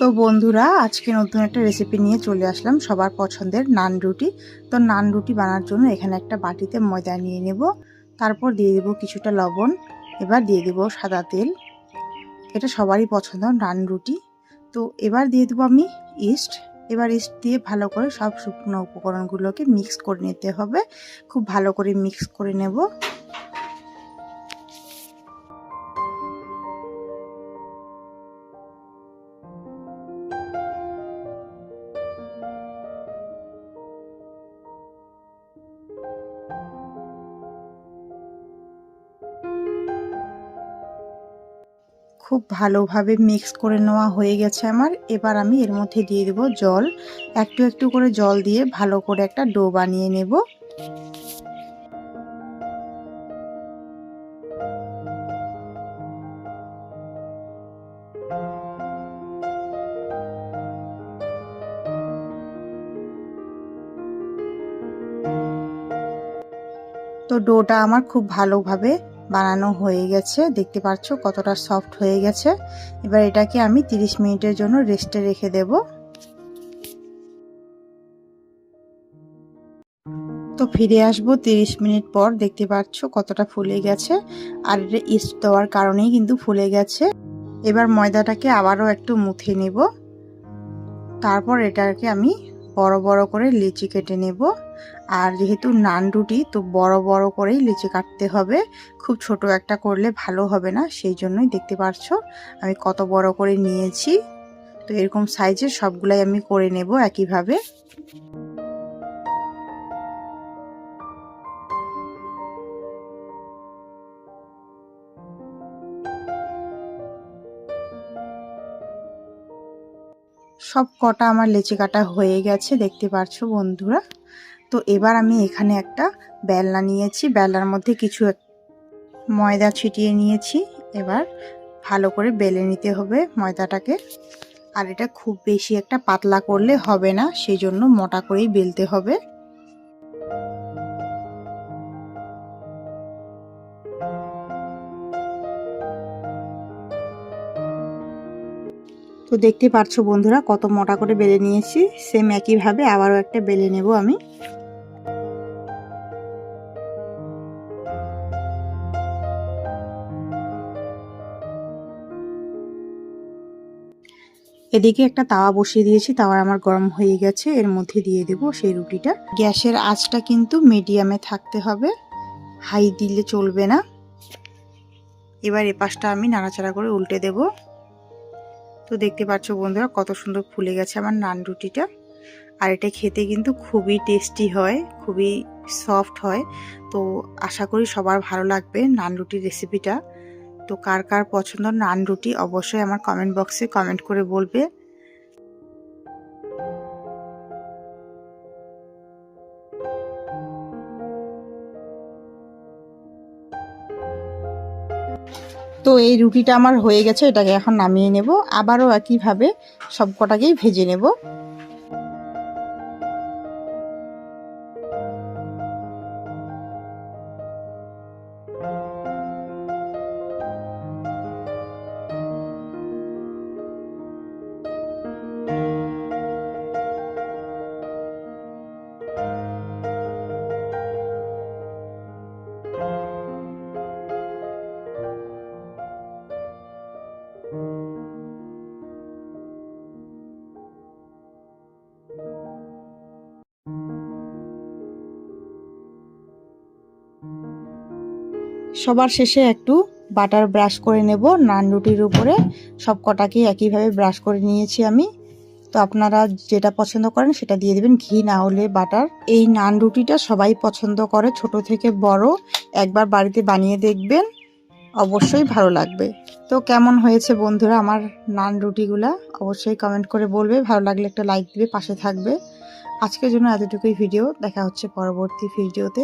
তো বন্ধুরা, আজকে নতুন একটা রেসিপি নিয়ে চলে আসলাম সবার পছন্দের নান রুটি। তো নান রুটি বানানোর জন্য এখানে একটা বাটিতে ময়দা নিয়ে নেব, তারপর দিয়ে দেব কিছুটা লবণ, এবার দিয়ে দেব সাদা তেল। এটা সবারই পছন্দ নান রুটি। তো এবার দিয়ে দেবো আমি ইস্ট। এবার ইস্ট দিয়ে ভালো করে সব শুকনো উপকরণগুলোকে মিক্স করে নিতে হবে। খুব ভালো করে মিক্স করে নেব। খুব ভালোভাবে মিক্স করে নেওয়া হয়ে গেছে আমার। এবার আমি এর মধ্যে দিয়ে দেব জল। একটু একটু করে জল দিয়ে ভালো করে একটা ডো বানিয়ে নেব। তো ডোটা আমার খুব ভালোভাবে বানানো হয়ে গেছে, দেখতে পাচ্ছ কতটা সফট হয়ে গেছে। এবার এটাকে আমি 30 মিনিটের জন্য রেস্টে রেখে দেব। তো ফিরে আসবো 30 মিনিট পর। দেখতে পাচ্ছ কতটা ফুলে গেছে, আর এটা ইস্ট দেওয়ার কারণেই কিন্তু ফুলে গেছে। এবার ময়দাটাকে আবারও একটু মুথে নেব, তারপর এটাকে আমি বড় বড় করে লিচি কেটে নেব। আর যেহেতু নান রুটি, তো বড় বড় করেই লিচি কাটতে হবে, খুব ছোট একটা করলে ভালো হবে না। সেই জন্যই দেখতে পাচ্ছ আমি কত বড় করে নিয়েছি। তো এরকম সাইজের সবগুলাই আমি করে নেব একইভাবে। সব কটা আমার লিচি কাটা হয়ে গেছে, দেখতে পাচ্ছ বন্ধুরা। তো এবার আমি এখানে একটা বেলনা নিয়েছি, বেলনার মধ্যে কিছু ময়দা ছিটিয়ে নিয়েছি। এবার ভালো করে বেলে নিতে হবে ময়দাটাকে। আর এটা খুব বেশি একটা পাতলা করলে হবে না, সেই জন্য মোটা করেই বেলতে হবে। তো দেখতে পাচ্ছ বন্ধুরা কত মোটা করে বেলে নিয়েছি। সেম একইভাবে আবারও একটা বেলে নেব আমি। এদিকে একটা তাওয়া বসিয়ে দিয়েছি, তাওয়া আমার গরম হয়ে গেছে। এর মধ্যে দিয়ে দেব সেই রুটিটা। গ্যাসের আঁচটা কিন্তু মিডিয়ামে থাকতে হবে, হাই দিলে চলবে না। এবার এ পাশটা আমি নাড়াচাড়া করে উল্টে দেব। তো দেখতে পাচ্ছ বন্ধুরা কত সুন্দর ফুলে গেছে আমার নান রুটিটা। আর এটা খেতে কিন্তু খুবই টেস্টি হয়, খুবই সফট হয়। তো আশা করি সবার ভালো লাগবে নান রুটির রেসিপিটা। তো কার কার পছন্দ নান রুটি অবশ্যই আমার কমেন্ট বক্সে কমেন্ট করে বলবে। তো এই রুটিটা আমার হয়ে গেছে, এটাকে এখন নামিয়ে নেব। আবারও একইভাবে সব কটাকেই ভেজে নেব। সবার শেষে একটু বাটার ব্রাশ করে নেব নান রুটির উপরে। সব কটাকেই একইভাবে ব্রাশ করে নিয়েছি আমি। তো আপনারা যেটা পছন্দ করেন সেটা দিয়ে দেবেন, ঘি না হলে বাটার। এই নান রুটিটা সবাই পছন্দ করে, ছোট থেকে বড়। একবার বাড়িতে বানিয়ে দেখবেন, অবশ্যই ভালো লাগবে। তো কেমন হয়েছে বন্ধুরা আমার নান রুটিগুলা, অবশ্যই কমেন্ট করে বলবে। ভালো লাগলে একটা লাইক দিবে, পাশে থাকবে। আজকের জন্য এতটুকুই ভিডিও, দেখা হচ্ছে পরবর্তী ভিডিওতে।